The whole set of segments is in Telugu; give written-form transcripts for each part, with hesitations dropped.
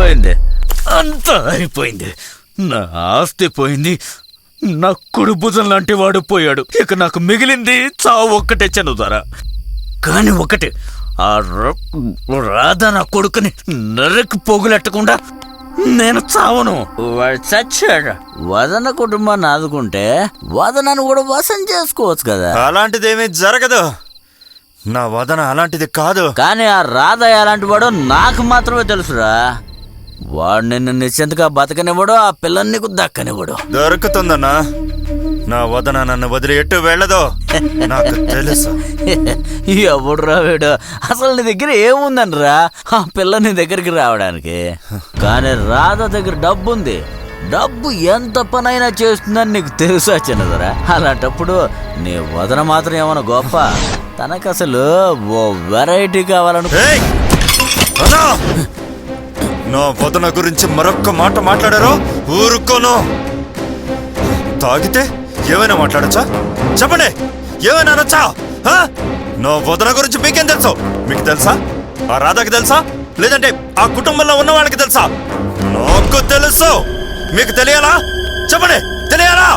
అయిపోయింది, అంతా అయిపోయింది. నా ఆస్తి పోయింది, నా కుడుభుజం లాంటి వాడు పోయాడు. ఇక నాకు మిగిలింది చావు ఒక్కటే చనుదారా. కానీ ఒకటి, ఆ రాధా నా కొడుకుని నరికి పోగులెట్టకుండా నేను చావను. వాడు చచ్చాడు. వదన కుటుంబాన్ని ఆదుకుంటే వదనను కూడా వశం చేసుకోవచ్చు కదా. అలాంటిదేమీ జరగదు. నా వదన అలాంటిది కాదు. కానీ ఆ రాధ ఎలాంటి వాడో నాకు మాత్రమే తెలుసురా. వాడు నిన్ను నిశ్చింతగా బతకనివ్వడు, ఆ పిల్లని నీకు దక్కనివ్వడు. దొరుకుతుందన్నా. నా వదన నన్ను వదిలి ఎట్టు వెళ్ళదు, నాకు తెలుసు. ఎవడు రావాడు? అసలు నీ దగ్గర ఏముందని రా ఆ పిల్ల నీ దగ్గరికి రావడానికి? కానీ రాధ దగ్గర డబ్బు ఉంది. డబ్బు ఎంత పనైనా చేస్తుందని నీకు తెలుసా చిన్నదరా? అలాంటప్పుడు నీ వదన మాత్రం ఏమన్నా గొప్ప? తనకు అసలు ఓ వెరైటీ కావాలను. నా వదన గురించి మరొక్క మాట మాట్లాడారో ఊరుకోను. తాగితే ఏమైనా మాట్లాడచ్చా? చెప్పండి, ఏమైనా అనొచ్చా? నా వదన గురించి మీకేం తెలుసు? మీకు తెలుసా? ఆ రాధాకి తెలుసా? లేదంటే ఆ కుటుంబంలో ఉన్న వాళ్ళకి తెలుసా? నాకు తెలుసు. మీకు తెలియాలా? చెప్పండి, తెలియాలా?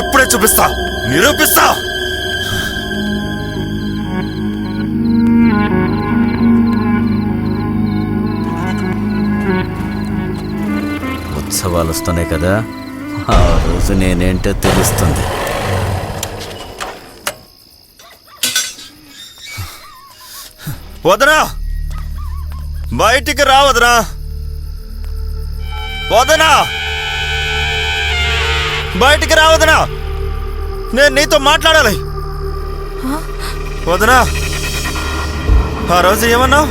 ఇప్పుడే చూపిస్తా, నిరూపిస్తా. ఉత్సవాలు వస్తున్నాయి కదా, ఆ రోజు నేనేంటో తెలుస్తుంది. వదనా, బయటికి రా వదనా. వదనా, బయటికి రా వదనా. నేను నీతో మాట్లాడాలి. వదనా, ఆ రోజు ఏమన్నావు?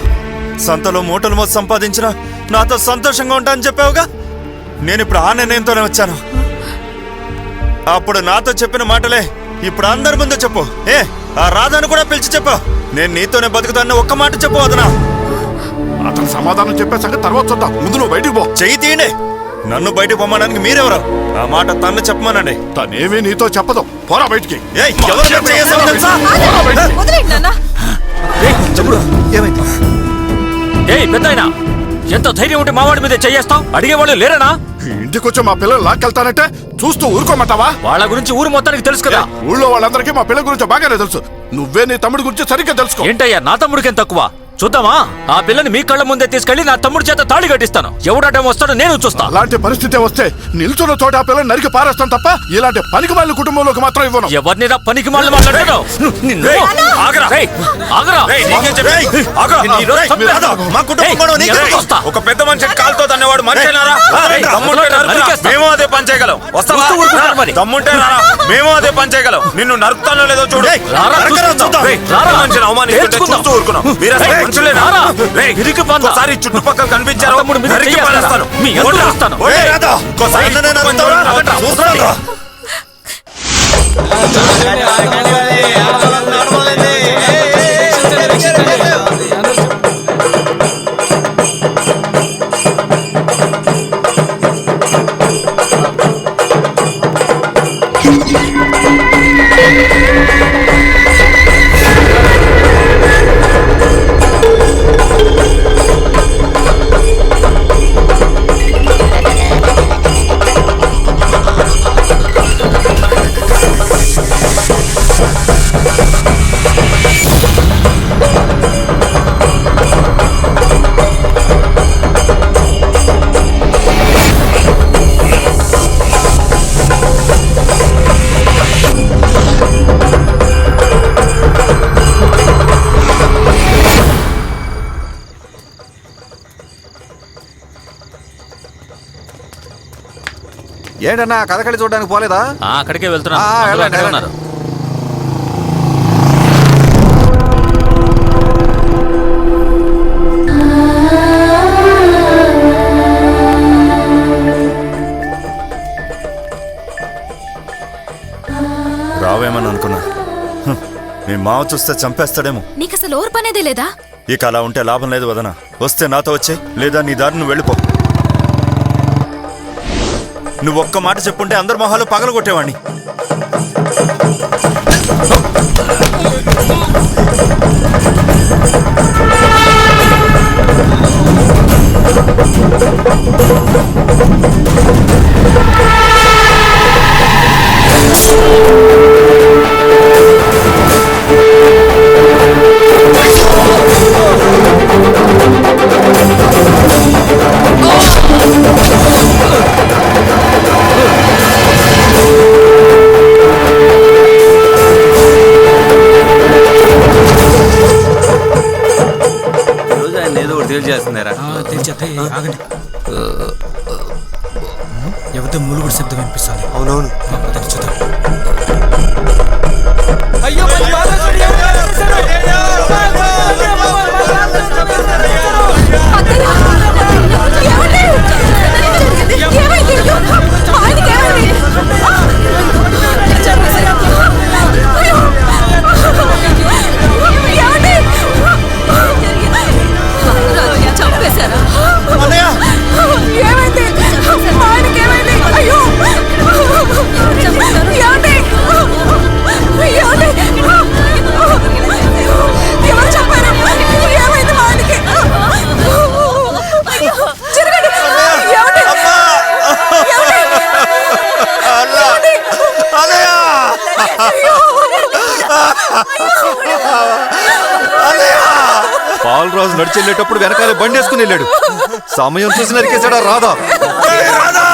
సంతలో మూటలు మోసి సంపాదించిన నాతో సంతోషంగా ఉంటా అని చెప్పావుగా. నేను ఇప్పుడు ఆ నిర్ణయంతోనే వచ్చాను. అప్పుడు నాతో చెప్పిన మాటలే ఇప్పుడు అందరి ముందు చెప్పు. ఆ రాధాను కూడా పిలిచి చెప్పు. నేను నీతోనే బతుకుతాను, ఒక్క మాట చెప్పు వదనా. అతను సమాధానం చెప్పే సంగతి తర్వాత చూద్దాం. ముందు నువ్వు బయటికి పో. చెయ్యి తీయండి. నన్ను బయటకు పొమ్మడానికి మీరెవరు? ఆ మాట తన్ను చెప్పమనండి. తనేమీ నీతో చెప్పదు. పోరా బయటికి. పెద్దాయనా, ఎంత ధైర్యం ఉంటే మావాడి మీద చెయ్యేస్తావు? అడిగేవాళ్ళు లేరనా? ఇంటికొచ్చి మా పిల్లలు లాక్కెళ్తానంటే చూస్తూ ఊరుకోమంటావా? వాళ్ళ గురించి ఊరు మొత్తానికి తెలుసు కదా. ఊళ్ళో వాళ్ళందరికీ మా పిల్లల గురించి బాగానే తెలుసు. నువ్వే నీ తమ్ముడి గురించి సరిగ్గా తెలుసుకో. ఏంటయ్యా, నా తమ్ముడికి తక్కువ? చూద్దామా? ఆ పిల్లని మీ కళ్ళ ముందే తీసుకెళ్లి నా తమ్ముడి చేత తాళి కట్టిస్తాను. ఎవడటం వస్తాడో నేను చూస్తా. అలాంటి పరిస్థితి వస్తే నిల్చున్న చోట ఆ పిల్లని నరికి పారేస్తాం తప్ప ఇలాంటి పనికి మాలిన కుటుంబంలోకి మాత్రం ఇవ్వను. ఎవరిని పనికి మాలిన మాట్లాడావు? ఒక పెద్ద మనిషి కాలుతో తన్నేవాడు మనిషినారా? మేము అదే పని చేయగలం. తమ్ముంటే రారా, మేము అదే పని చేయగలం. నిన్ను నరుకుతానో లేదో చూడు. మనిషిని అవమానిస్తుంటే చూస్తూ ఊరుకున్నాం. ఒకసారి చుట్టుపక్కల కనిపించారు, ఏంటన్నా కథకళి చూడడానికి పోలేదా? అక్కడికే వెళ్తున్నారు. రావేమని అనుకున్నా. మీ మావ చూస్తే చంపేస్తాడేమో. నీకు అసలు ఓర్పు అనేదే లేదా? ఇక అలా ఉంటే లాభం లేదు వదనా. వస్తే నాతో వచ్చే, లేదా నీ దారి నువ్వు వెళ్ళిపో. నువ్వు ఒక్క మాట చెప్పుంటే అందరి మొహాలు పగలగొట్టేవాణ్ణి. రోజు ఆయన ఏదో ఒకటి తేల్చేస్తున్నారా? ఆగండి. ఎవరితో మూలుగుడు శబ్దం వినిపిస్తుంది. అవునవును. పదండి చూద్దాం. అన్నయ్య పాలరాజు నడిచి వెళ్ళేటప్పుడు వెనకాల బండి వేసుకుని వెళ్ళాడు. సమయం చూసి నరికేశాడా రాదా? రాధా